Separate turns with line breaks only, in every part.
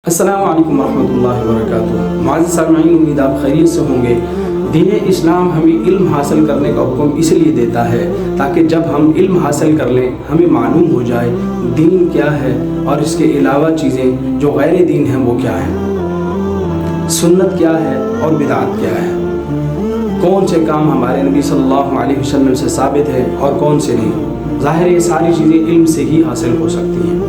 السلام علیکم ورحمۃ اللہ وبرکاتہ۔ معزز سامعین، امید آپ خیریت سے ہوں گے۔ دین اسلام ہمیں علم حاصل کرنے کا حکم اس لیے دیتا ہے تاکہ جب ہم علم حاصل کر لیں ہمیں معلوم ہو جائے دین کیا ہے اور اس کے علاوہ چیزیں جو غیر دین ہیں وہ کیا ہیں، سنت کیا ہے اور بدعت کیا ہے، کون سے کام ہمارے نبی صلی اللہ علیہ وسلم سے ثابت ہے اور کون سے نہیں۔ ظاہر یہ ساری چیزیں علم سے ہی حاصل ہو سکتی ہیں۔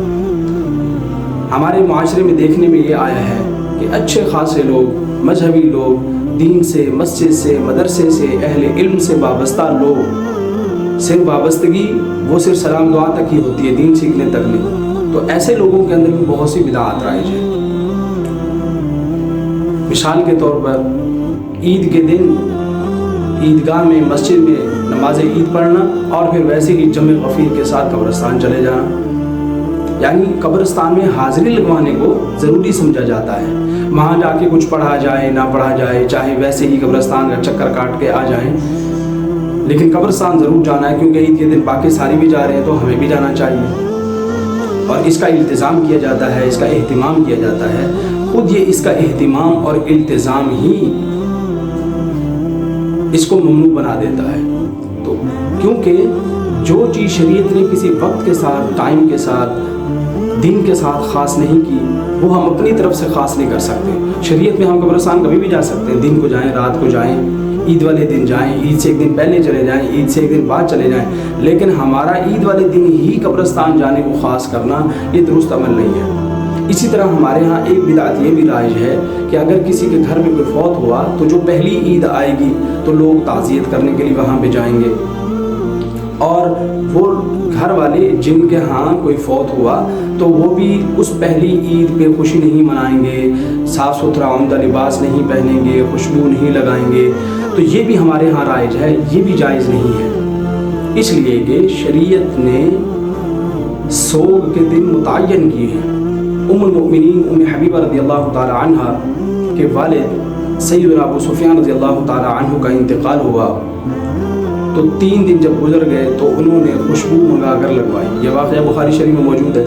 ہمارے معاشرے میں دیکھنے میں یہ آیا ہے کہ اچھے خاصے لوگ، مذہبی لوگ، دین سے، مسجد سے، مدرسے سے، اہل علم سے وابستہ لوگ، صرف وابستگی وہ صرف سلام دعا تک ہی ہوتی ہے، دین سیکھنے تک نہیں۔ تو ایسے لوگوں کے اندر بھی بہت سی بدعات رائج ہیں۔ مثال کے طور پر عید کے دن عیدگاہ میں، مسجد میں نماز عید پڑھنا اور پھر ویسے ہی جمع غفیر کے ساتھ قبرستان چلے جانا، یعنی قبرستان میں حاضری لگوانے کو ضروری سمجھا جاتا ہے۔ وہاں جا کے کچھ پڑھا جائے نہ پڑھا جائے، چاہے ویسے ہی قبرستان کا چکر کاٹ کے آ جائیں، لیکن قبرستان ضرور جانا ہے کیونکہ عید کے دن باقی ساری بھی جا رہے ہیں تو ہمیں بھی جانا چاہیے، اور اس کا التزام کیا جاتا ہے، اس کا اہتمام کیا جاتا ہے۔ خود یہ اس کا اہتمام اور التزام ہی اس کو ممنوع بنا دیتا ہے۔ تو کیونکہ جو چیز شریعت نے کسی وقت کے ساتھ، ٹائم کے ساتھ، دین کے ساتھ خاص نہیں کی، وہ ہم اپنی طرف سے خاص نہیں کر سکتے۔ شریعت میں ہم قبرستان کبھی بھی جا سکتے ہیں، دن کو جائیں، رات کو جائیں، عید والے دن جائیں، عید سے ایک دن پہلے چلے جائیں، عید سے ایک دن بعد چلے جائیں، لیکن ہمارا عید والے دن ہی قبرستان جانے کو خاص کرنا یہ درست عمل نہیں ہے۔ اسی طرح ہمارے ہاں ایک بدعت یہ بھی رائج ہے کہ اگر کسی کے گھر میں کوئی فوت ہوا تو جو پہلی عید آئے گی تو لوگ تعزیت کرنے کے لیے وہاں پہ جائیں گے، اور وہ گھر والے جن کے ہاں کوئی فوت ہوا تو وہ بھی اس پہلی عید پہ خوشی نہیں منائیں گے، صاف ستھرا عمدہ لباس نہیں پہنیں گے، خوشبو نہیں لگائیں گے۔ تو یہ بھی ہمارے ہاں رائج ہے، یہ بھی جائز نہیں ہے، اس لیے کہ شریعت نے سوگ کے دن متعین کیے ہیں۔ ام المؤمنین ام حبیبہ رضی اللہ تعالی عنہ کے والد سیدنا ابو سفیان رضی اللہ تعالی عنہ کا انتقال ہوا تو 3 دن جب گزر گئے تو انہوں نے خوشبو منگا کر لگوائی۔ یہ واقعہ بخاری شریف میں موجود ہے۔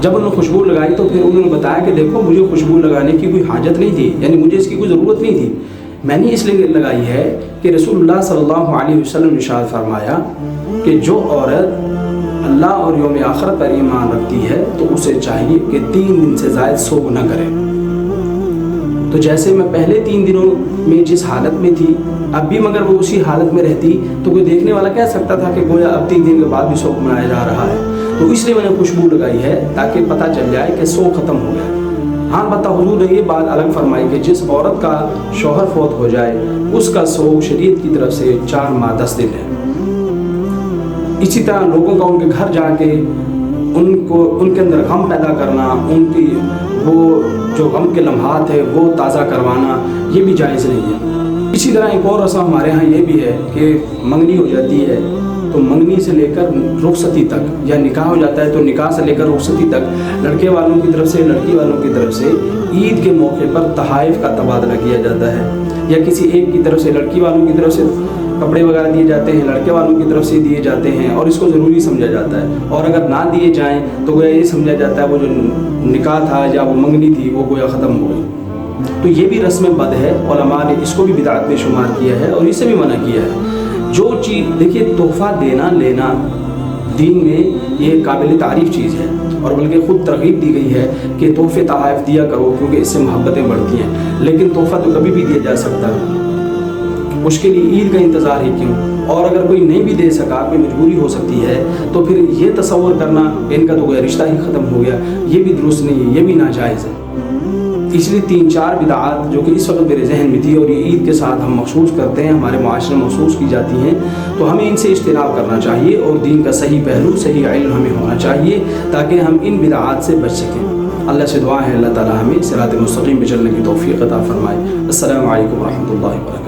جب انہوں نے خوشبو لگائی تو پھر انہوں نے بتایا کہ دیکھو مجھے خوشبو لگانے کی کوئی حاجت نہیں تھی، یعنی مجھے اس کی کوئی ضرورت نہیں تھی، میں نے اس لیے لگائی ہے کہ رسول اللہ صلی اللہ علیہ وسلم نے ارشاد فرمایا کہ جو عورت اللہ اور یوم آخرت پر ایمان رکھتی ہے تو اسے چاہیے کہ 3 دن سے زائد سوگ نہ کرے۔ تو جیسے میں پہلے 3 دنوں میں جس حالت میں تھی اب بھی مگر وہ اسی حالت میں رہتی تو کوئی دیکھنے والا کہہ سکتا تھا کہ گویا اب 3 دن کے بعد بھی سوگ منایا جا رہا ہے۔ تو اس لیے میں نے خوشبو لگائی ہے تاکہ پتہ چل جائے کہ سوگ ختم ہو گیا۔ ہاں البتہ حضور نے یہ بات الگ فرمائی کہ جس عورت کا شوہر فوت ہو جائے اس کا سوگ شریعت کی طرف سے 4 ماہ 10 دن ہے۔ اسی طرح لوگوں کا ان کے گھر جا کے ان کے اندر غم پیدا کرنا، ان کی وہ جو غم کے لمحات ہے وہ تازہ کروانا، یہ بھی جائز نہیں ہے۔ اسی طرح ایک اور رسم ہمارے ہاں یہ بھی ہے کہ منگنی ہو جاتی ہے تو منگنی سے لے کر رخصتی تک، یا نکاح ہو جاتا ہے تو نکاح سے لے کر رخصتی تک لڑکے والوں کی طرف سے، لڑکی والوں کی طرف سے عید کے موقع پر تحائف کا تبادلہ کیا جاتا ہے، یا کسی ایک کی طرف سے، لڑکی والوں کی طرف سے کپڑے وغیرہ دیے جاتے ہیں، لڑکے والوں کی طرف سے دیے جاتے ہیں، اور اس کو ضروری سمجھا جاتا ہے، اور اگر نہ دیے جائیں تو گویا یہ سمجھا جاتا ہے وہ جو نکاح تھا یا وہ منگنی تھی وہ گویا ختم ہو گئی۔ تو یہ بھی رسم بد ہے، علماء نے اس کو بھی بدعت میں شمار کیا ہے اور اسے بھی منع کیا ہے۔ جو چیز دیکھیے، تحفہ دینا لینا دین میں یہ قابل تعریف چیز ہے، اور بلکہ خود ترغیب دی گئی ہے کہ تحفے تحائف دیا کرو کیونکہ اس سے محبتیں بڑھتی ہیں، لیکن تحفہ تو کبھی بھی دیا جا سکتا ہے، اس کے لیے عید کا انتظار ہی کیوں؟ اور اگر کوئی نہیں بھی دے سکا، کوئی مجبوری ہو سکتی ہے، تو پھر یہ تصور کرنا ان کا تو کوئی رشتہ ہی ختم ہو گیا، یہ بھی درست نہیں ہے، یہ بھی ناجائز ہے۔ اس لیے 3-4 بدعات جو کہ اس وقت میرے ذہن میں تھی اور یہ عید کے ساتھ ہم محسوس کرتے ہیں، ہمارے معاشرے میں محسوس کی جاتی ہیں، تو ہمیں ان سے اجتناب کرنا چاہیے اور دین کا صحیح پہلو، صحیح علم ہمیں ہونا چاہیے تاکہ ہم ان بدعات سے بچ سکیں۔ اللہ سے دعا ہے اللہ تعالی ہمیں صراط مستقیم پہ چلنے کی توفیق عطا فرمائے۔ السلام علیکم ورحمۃ اللہ وبرکاتہ۔